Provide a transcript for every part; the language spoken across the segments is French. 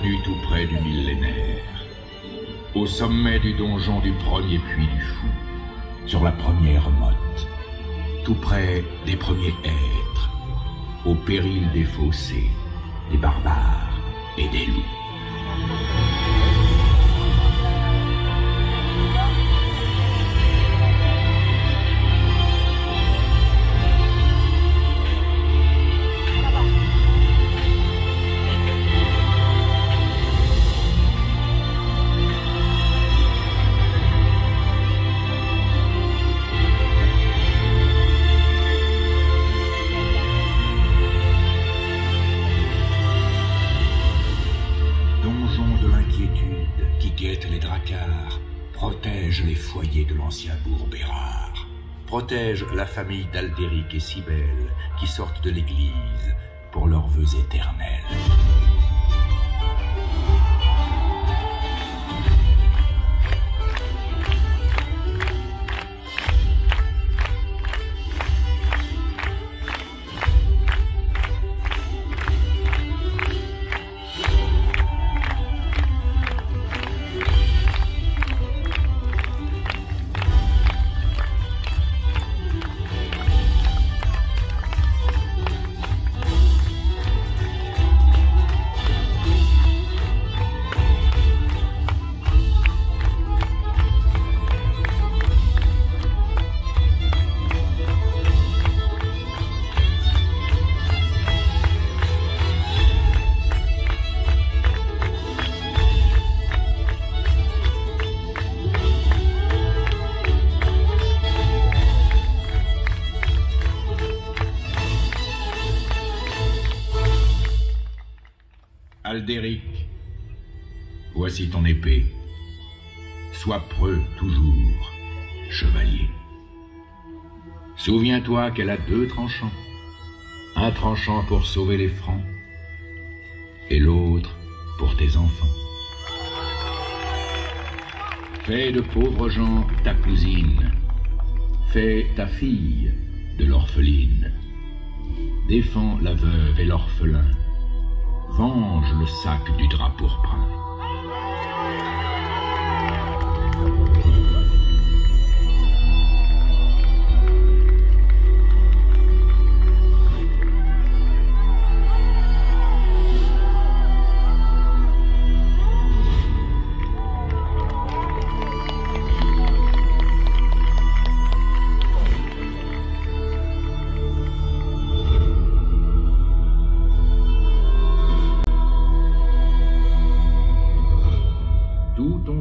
tenu tout près du millénaire, au sommet du donjon du premier puits du fou, sur la première motte, tout près des premiers êtres, au péril des fossés, des barbares et des loups. Protège les foyers de l'ancien bourg Bérard. Protège la famille d'Aldéric et Cybèle qui sortent de l'église pour leurs vœux éternels. Aldéric, voici ton épée. Sois preux toujours, chevalier. Souviens-toi qu'elle a 2 tranchants. Un tranchant pour sauver les Francs et l'autre pour tes enfants. Fais de pauvres gens ta cousine. Fais ta fille de l'orpheline. Défends la veuve et l'orphelin. Venge le sac du drap pourprin.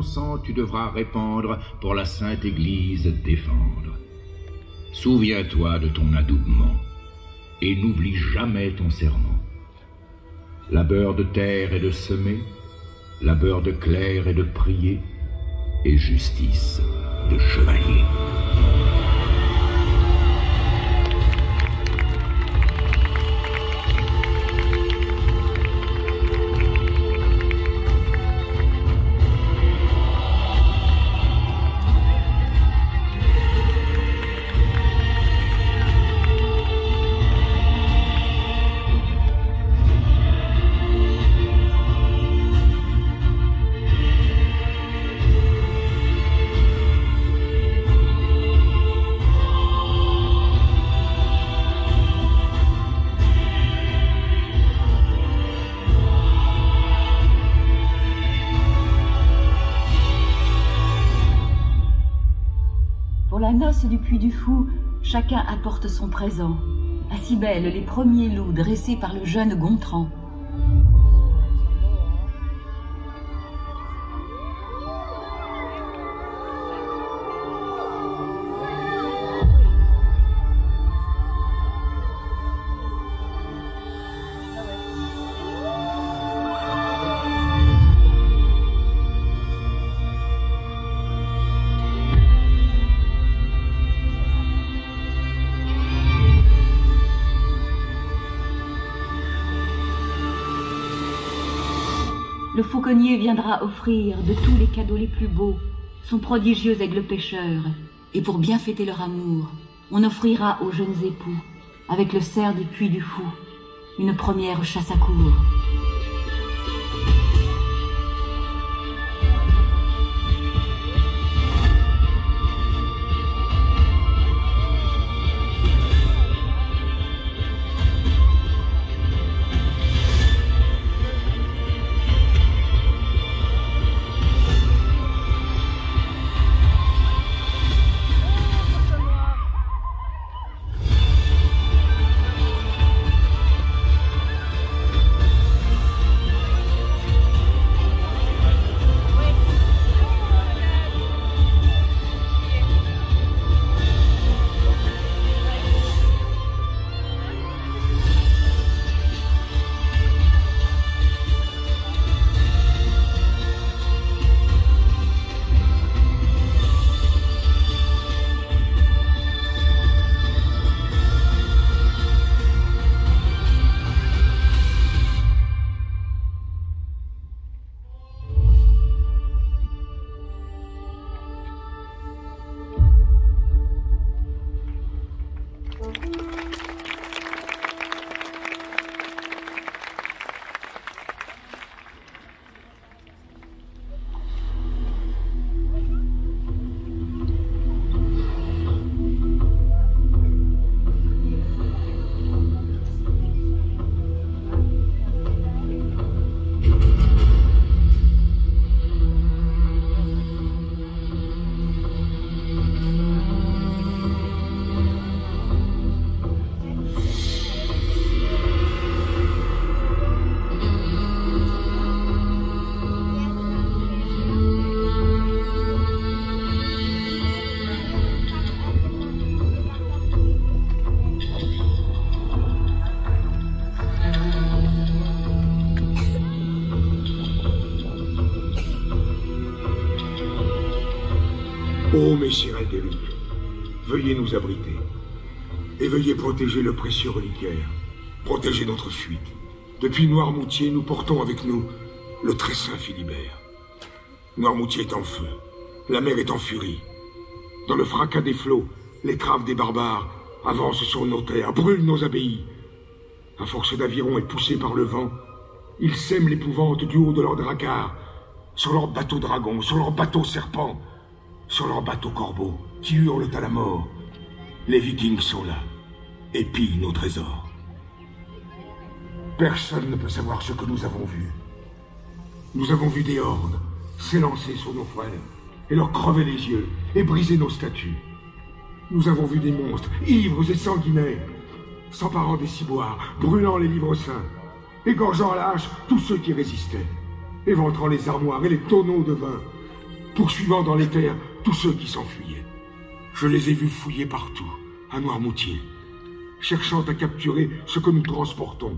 Sang tu devras répandre pour la sainte Église défendre. Souviens-toi de ton adoubement et n'oublie jamais ton serment. Labeur de terre et de semer, labeur de clair et de prier, et justice de chevalier. Du Puy du Fou, chacun apporte son présent. À Cybèle, les premiers loups dressés par le jeune Gontran. Le fauconnier viendra offrir de tous les cadeaux les plus beaux son prodigieux aigle pêcheur, et pour bien fêter leur amour, on offrira aux jeunes époux, avec le cerf du Puy du Fou, une première chasse à courre. Ô Messire Aldéric, veuillez nous abriter. Et veuillez protéger le précieux reliquaire. Protéger notre fuite. Depuis Noirmoutier, nous portons avec nous le très saint Philibert. Noirmoutier est en feu. La mer est en furie. Dans le fracas des flots, l'étrave des barbares avance sur nos terres, brûle nos abbayes. À force d'aviron et poussés par le vent, ils sèment l'épouvante du haut de leurs dracars, sur leurs bateaux dragons, sur leurs bateaux serpents, sur leurs bateaux corbeaux, qui hurlent à la mort. Les Vikings sont là, et pillent nos trésors. Personne ne peut savoir ce que nous avons vu. Nous avons vu des hordes s'élancer sur nos frères, et leur crever les yeux, et briser nos statues. Nous avons vu des monstres, ivres et sanguinaires, s'emparant des ciboires, brûlant les livres saints, égorgeant à la hache tous ceux qui résistaient, éventrant les armoires et les tonneaux de vin, poursuivant dans les terres tous ceux qui s'enfuyaient. Je les ai vus fouiller partout, à Noirmoutier, cherchant à capturer ce que nous transportons,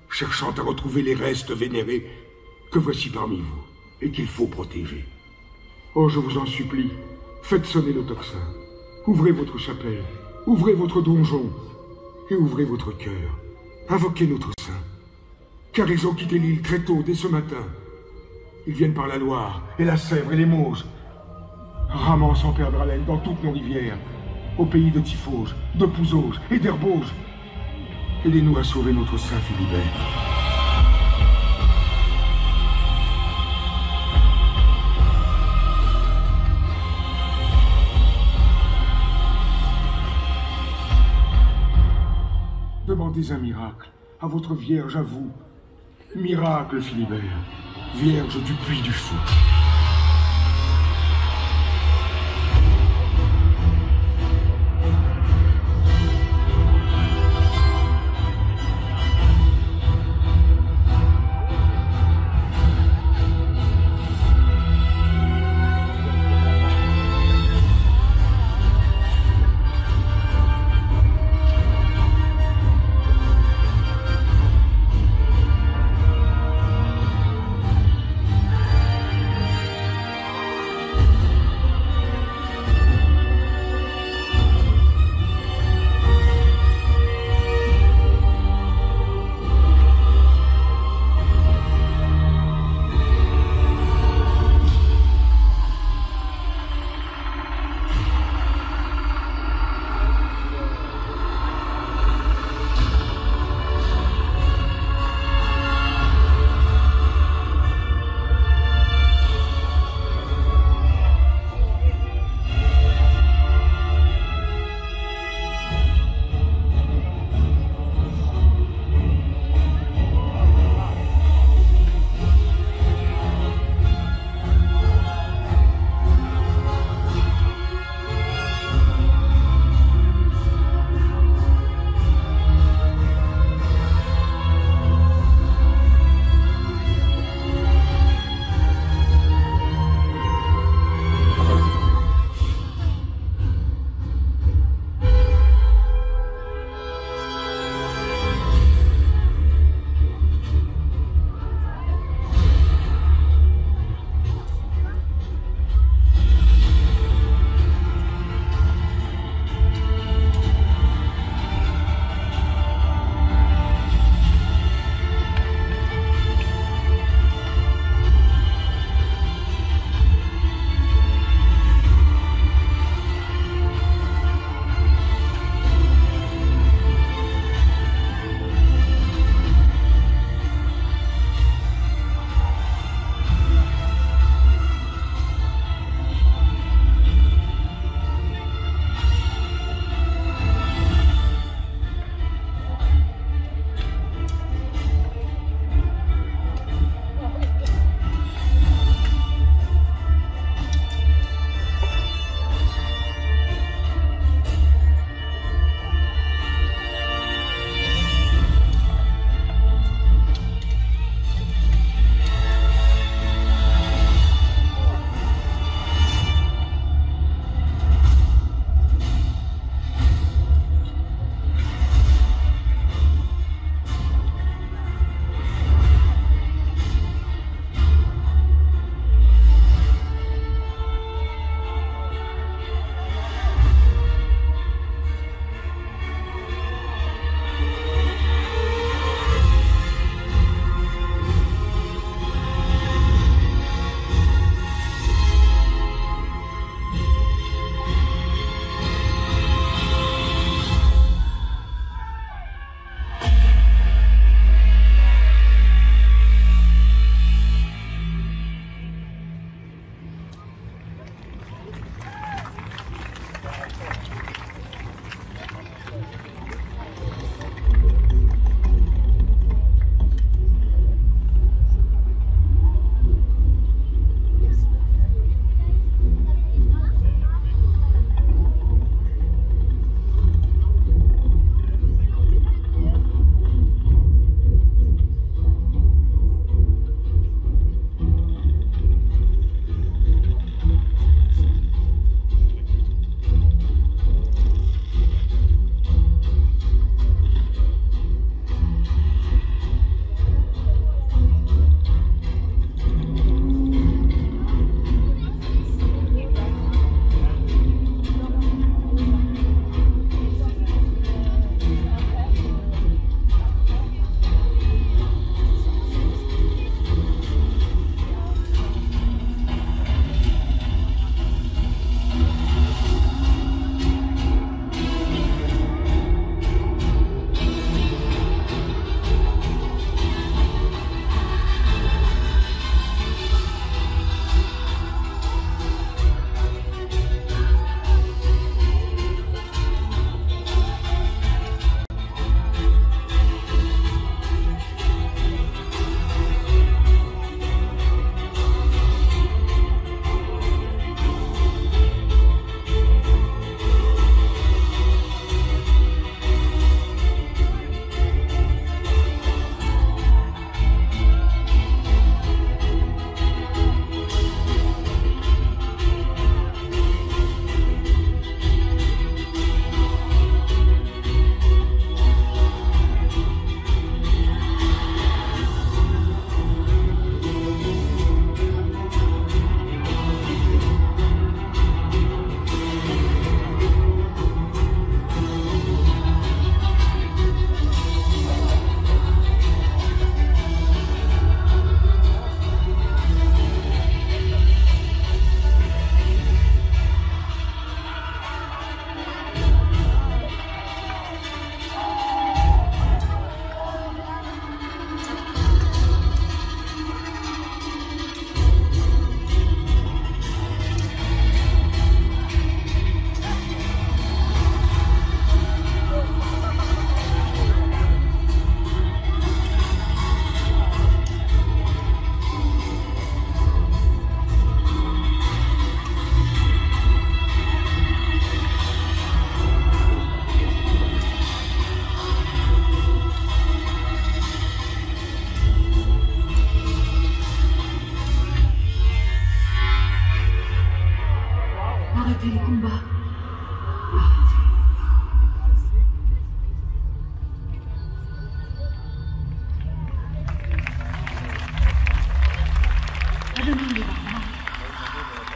cherchant à retrouver les restes vénérés que voici parmi vous, et qu'il faut protéger. Oh, je vous en supplie, faites sonner nos tocsins. Ouvrez votre chapelle, ouvrez votre donjon, et ouvrez votre cœur. Invoquez notre saint. Car ils ont quitté l'île très tôt, dès ce matin. Ils viennent par la Loire, et la Sèvre, et les Mauges, ramant sans perdre haleine dans toutes nos rivières, au pays de Tifauge, de Pouzauge et d'Herbauge. Aidez-nous à sauver notre saint Philibert. Demandez un miracle à votre Vierge, à vous. Miracle, Philibert, Vierge du Puy du Fou.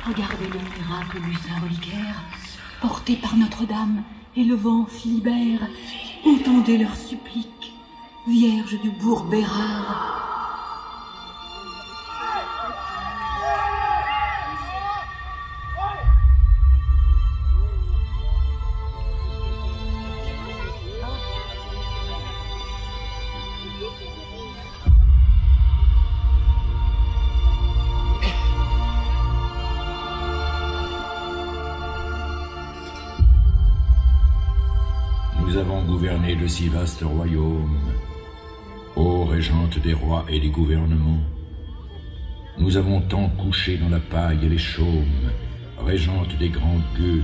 Regardez le miracle du Saint Reliquaire, porté par Notre-Dame, et le vent Philibert. Entendez leurs suppliques, Vierge du bourg Bérard. Nous avons gouverné de si vastes royaumes, ô régente des rois et des gouvernements. Nous avons tant couché dans la paille et les chaumes, régente des grands gueux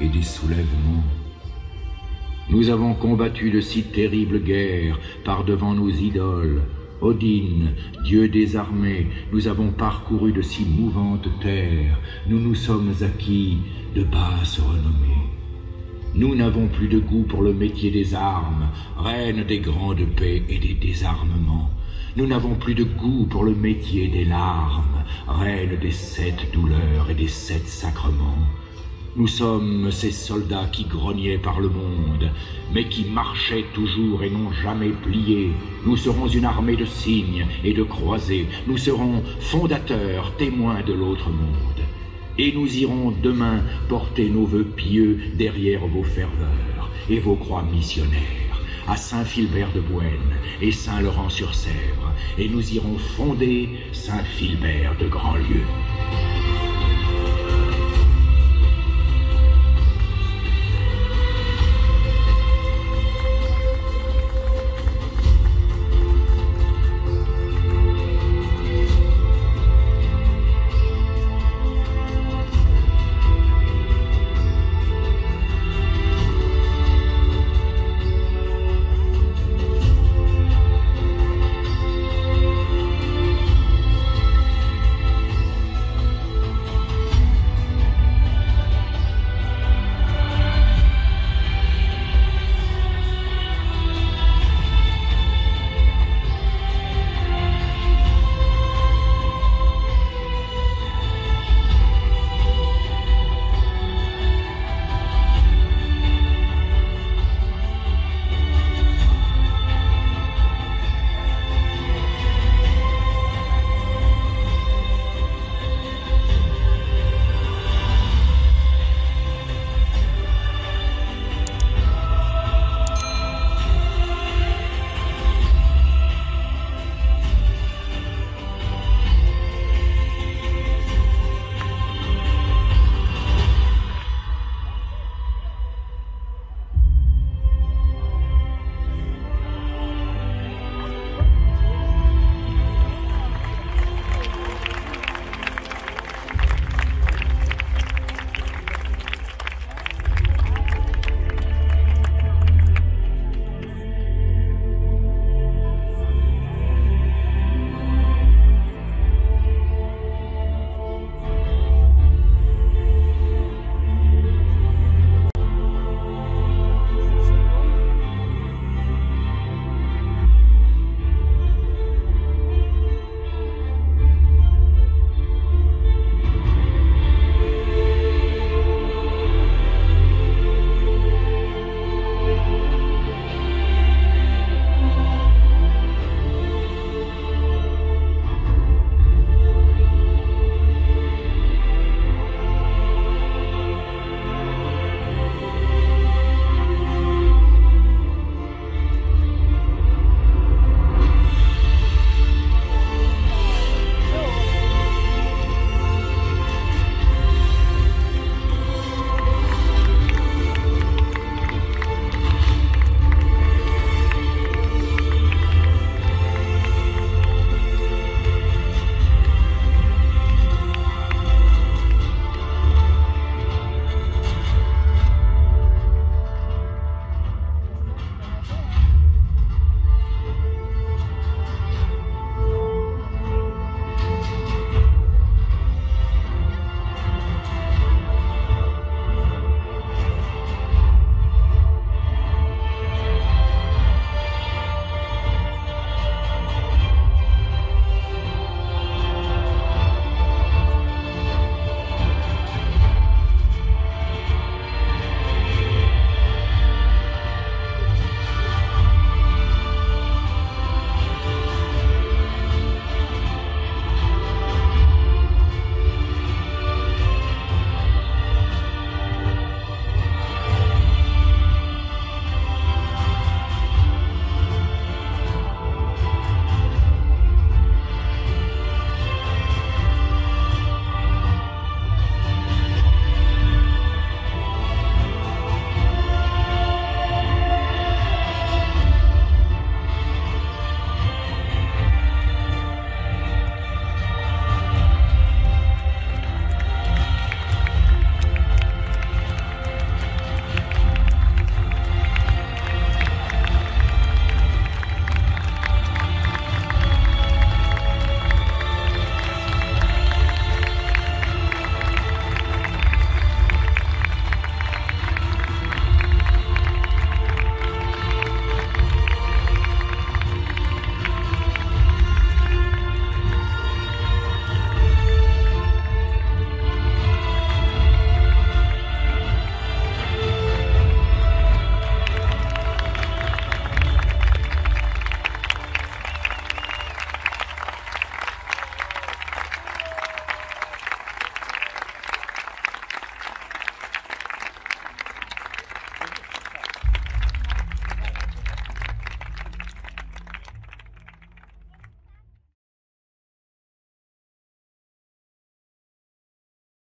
et des soulèvements. Nous avons combattu de si terribles guerres par devant nos idoles. Odin, dieu des armées, nous avons parcouru de si mouvantes terres. Nous nous sommes acquis de basse renommée. Nous n'avons plus de goût pour le métier des armes, reine des grandes paix et des désarmements. Nous n'avons plus de goût pour le métier des larmes, reine des 7 douleurs et des 7 sacrements. Nous sommes ces soldats qui grognaient par le monde, mais qui marchaient toujours et n'ont jamais plié. Nous serons une armée de cygnes et de croisés. Nous serons fondateurs, témoins de l'autre monde. Et nous irons demain porter nos vœux pieux derrière vos ferveurs et vos croix missionnaires, à Saint-Philbert de Bouêne et Saint-Laurent-sur-Sèvre, et nous irons fonder Saint-Philbert de Grandlieu.